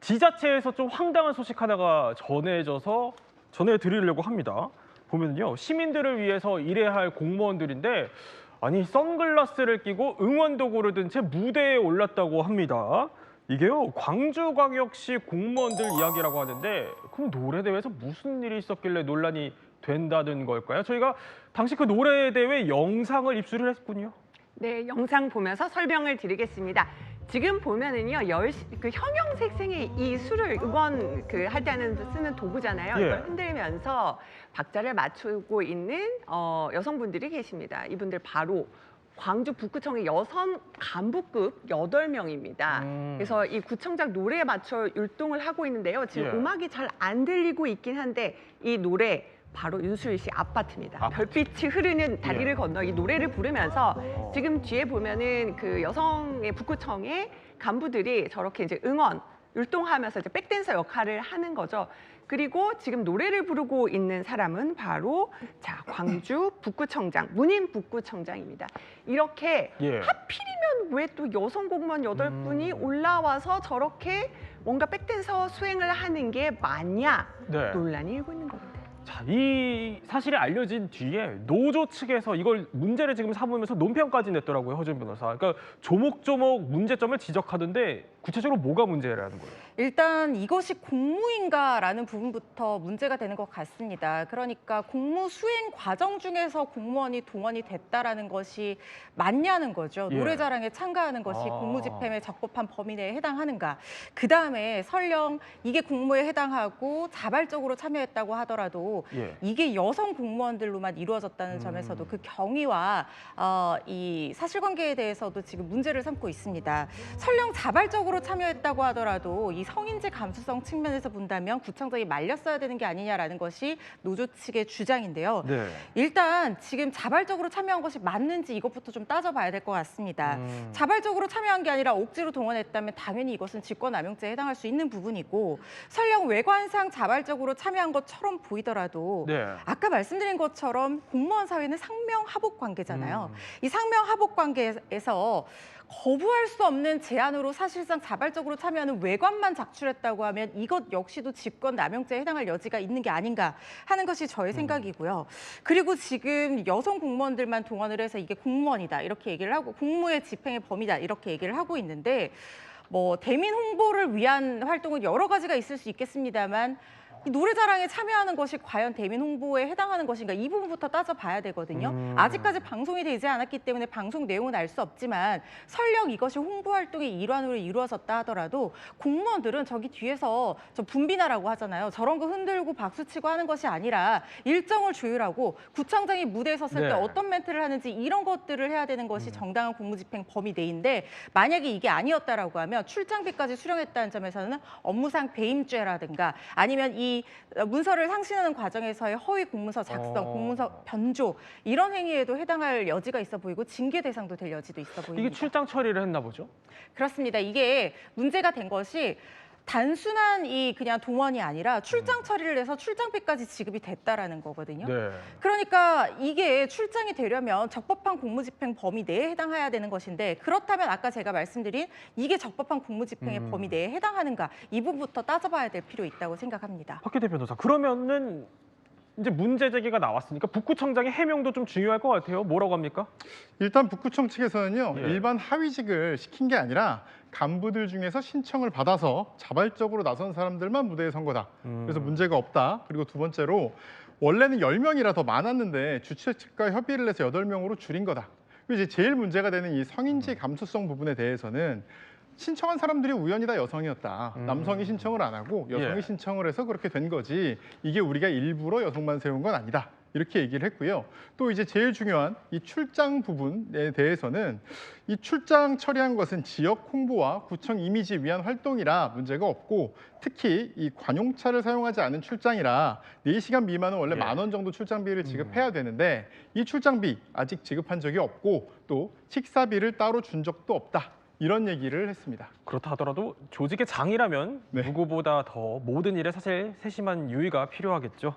지자체에서 좀 황당한 소식 하나가 전해드리려고 합니다. 보면요, 시민들을 위해서 일해야 할 공무원들인데 아니 선글라스를 끼고 응원도구를 든 채 무대에 올랐다고 합니다. 이게요, 광주광역시 공무원들 이야기라고 하는데 그럼 노래대회에서 무슨 일이 있었길래 논란이 된다는 걸까요? 저희가 당시 그 노래대회 영상을 입수를 했군요. 네, 영상 보면서 설명을 드리겠습니다. 지금 보면은요, 형형색색의 이 술을 응원 할 때는 쓰는 도구잖아요. 예. 이걸 흔들면서 박자를 맞추고 있는 여성분들이 계십니다. 이분들 바로 광주 북구청의 여성 간부급 8명입니다. 그래서 이 구청장 노래에 맞춰 율동을 하고 있는데요. 지금 예. 음악이 잘 안 들리고 있긴 한데 이 노래 바로 윤수일 씨 아파트입니다. 별빛이 흐르는 다리를 예. 건너 이 노래를 부르면서 지금 뒤에 보면은 그 여성의 북구청의 간부들이 저렇게 이제 응원, 율동하면서 이제 백댄서 역할을 하는 거죠. 그리고 지금 노래를 부르고 있는 사람은 바로 광주 북구청장, 문인 북구청장입니다. 이렇게 예. 하필이면 왜 또 여성 공무원 8분이 올라와서 저렇게 뭔가 백댄서 수행을 하는 게 맞냐 네. 논란이 일고 있는 겁니다. 자, 이 사실이 알려진 뒤에 노조 측에서 이걸 문제를 지금 삼으면서 논평까지 냈더라고요, 허준 변호사. 그러니까 조목조목 문제점을 지적하던데 구체적으로 뭐가 문제라는 거예요? 일단 이것이 공무인가라는 부분부터 문제가 되는 것 같습니다. 그러니까 공무 수행 과정 중에서 공무원이 동원이 됐다라는 것이 맞냐는 거죠. 예. 노래자랑에 참가하는 것이 공무집행에 적법한 범위 내에 해당하는가. 그다음에 설령 이게 공무에 해당하고 자발적으로 참여했다고 하더라도 예. 이게 여성 공무원들로만 이루어졌다는 점에서도 그 경위와 이 사실관계에 대해서도 지금 문제를 삼고 있습니다. 설령 자발적으로 참여했다고 하더라도 이 성인지 감수성 측면에서 본다면 구청장이 말렸어야 되는 게 아니냐라는 것이 노조 측의 주장인데요. 네. 일단 지금 자발적으로 참여한 것이 맞는지 이것부터 좀 따져봐야 될 것 같습니다. 자발적으로 참여한 게 아니라 억지로 동원했다면 당연히 이것은 직권남용죄에 해당할 수 있는 부분이고 설령 외관상 자발적으로 참여한 것처럼 보이더라도 네. 아까 말씀드린 것처럼 공무원 사회는 상명하복 관계잖아요. 이 상명하복 관계에서 거부할 수 없는 제안으로 사실상 자발적으로 참여하는 외관만 작출했다고 하면 이것 역시도 직권남용죄에 해당할 여지가 있는 게 아닌가 하는 것이 저의 생각이고요. 그리고 지금 여성 공무원들만 동원을 해서 이게 공무원이다 이렇게 얘기를 하고 공무의 집행의 범위다 이렇게 얘기를 하고 있는데 뭐 대민 홍보를 위한 활동은 여러 가지가 있을 수 있겠습니다만 이 노래자랑에 참여하는 것이 과연 대민 홍보에 해당하는 것인가 이 부분부터 따져봐야 되거든요. 아직까지 방송이 되지 않았기 때문에 방송 내용은 알 수 없지만 설령 이것이 홍보 활동의 일환으로 이루어졌다 하더라도 공무원들은 저기 뒤에서 저 분비나라고 하잖아요. 저런 거 흔들고 박수치고 하는 것이 아니라 일정을 조율하고 구청장이 무대에 섰을 네. 때 어떤 멘트를 하는지 이런 것들을 해야 되는 것이 정당한 공무집행 범위 내인데 만약에 이게 아니었다라고 하면 출장비까지 수령했다는 점에서는 업무상 배임죄라든가 아니면 이 문서를 상신하는 과정에서의 허위 공문서 작성, 공문서 변조 이런 행위에도 해당할 여지가 있어 보이고 징계 대상도 될 여지도 있어 보입니다. 이게 출장 처리를 했나 보죠? 그렇습니다. 이게 문제가 된 것이 단순한 이 그냥 동원이 아니라 출장 처리를 해서 출장비까지 지급이 됐다라는 거거든요. 네. 그러니까 이게 출장이 되려면 적법한 공무집행 범위 내에 해당해야 되는 것인데 그렇다면 아까 제가 말씀드린 이게 적법한 공무집행의 범위 내에 해당하는가 이 부분부터 따져봐야 될 필요 있다고 생각합니다. 박혜대 변호사, 그러면은 이제 문제 제기가 나왔으니까 북구청장의 해명도 좀 중요할 것 같아요. 뭐라고 합니까? 일단 북구청 측에서는요. 예. 일반 하위직을 시킨 게 아니라 간부들 중에서 신청을 받아서 자발적으로 나선 사람들만 무대에 선 거다. 그래서 문제가 없다. 그리고 두 번째로 원래는 10명이라 더 많았는데 주최 측과 협의를 해서 8명으로 줄인 거다. 그리고 이제 제일 문제가 되는 이 성인지 감수성 부분에 대해서는 신청한 사람들이 우연히 다 여성이었다. 남성이 신청을 안 하고 여성이 예. 신청을 해서 그렇게 된 거지. 이게 우리가 일부러 여성만 세운 건 아니다. 이렇게 얘기를 했고요. 또 이제 제일 중요한 이 출장 부분에 대해서는 이 출장 처리한 것은 지역 홍보와 구청 이미지 위한 활동이라 문제가 없고 특히 이 관용차를 사용하지 않은 출장이라 4시간 미만은 원래 예. 10,000원 정도 출장비를 지급해야 되는데 이 출장비 아직 지급한 적이 없고 또 식사비를 따로 준 적도 없다. 이런 얘기를 했습니다. 그렇다 하더라도 조직의 장이라면 네. 누구보다 더 모든 일에 사실 세심한 유의가 필요하겠죠.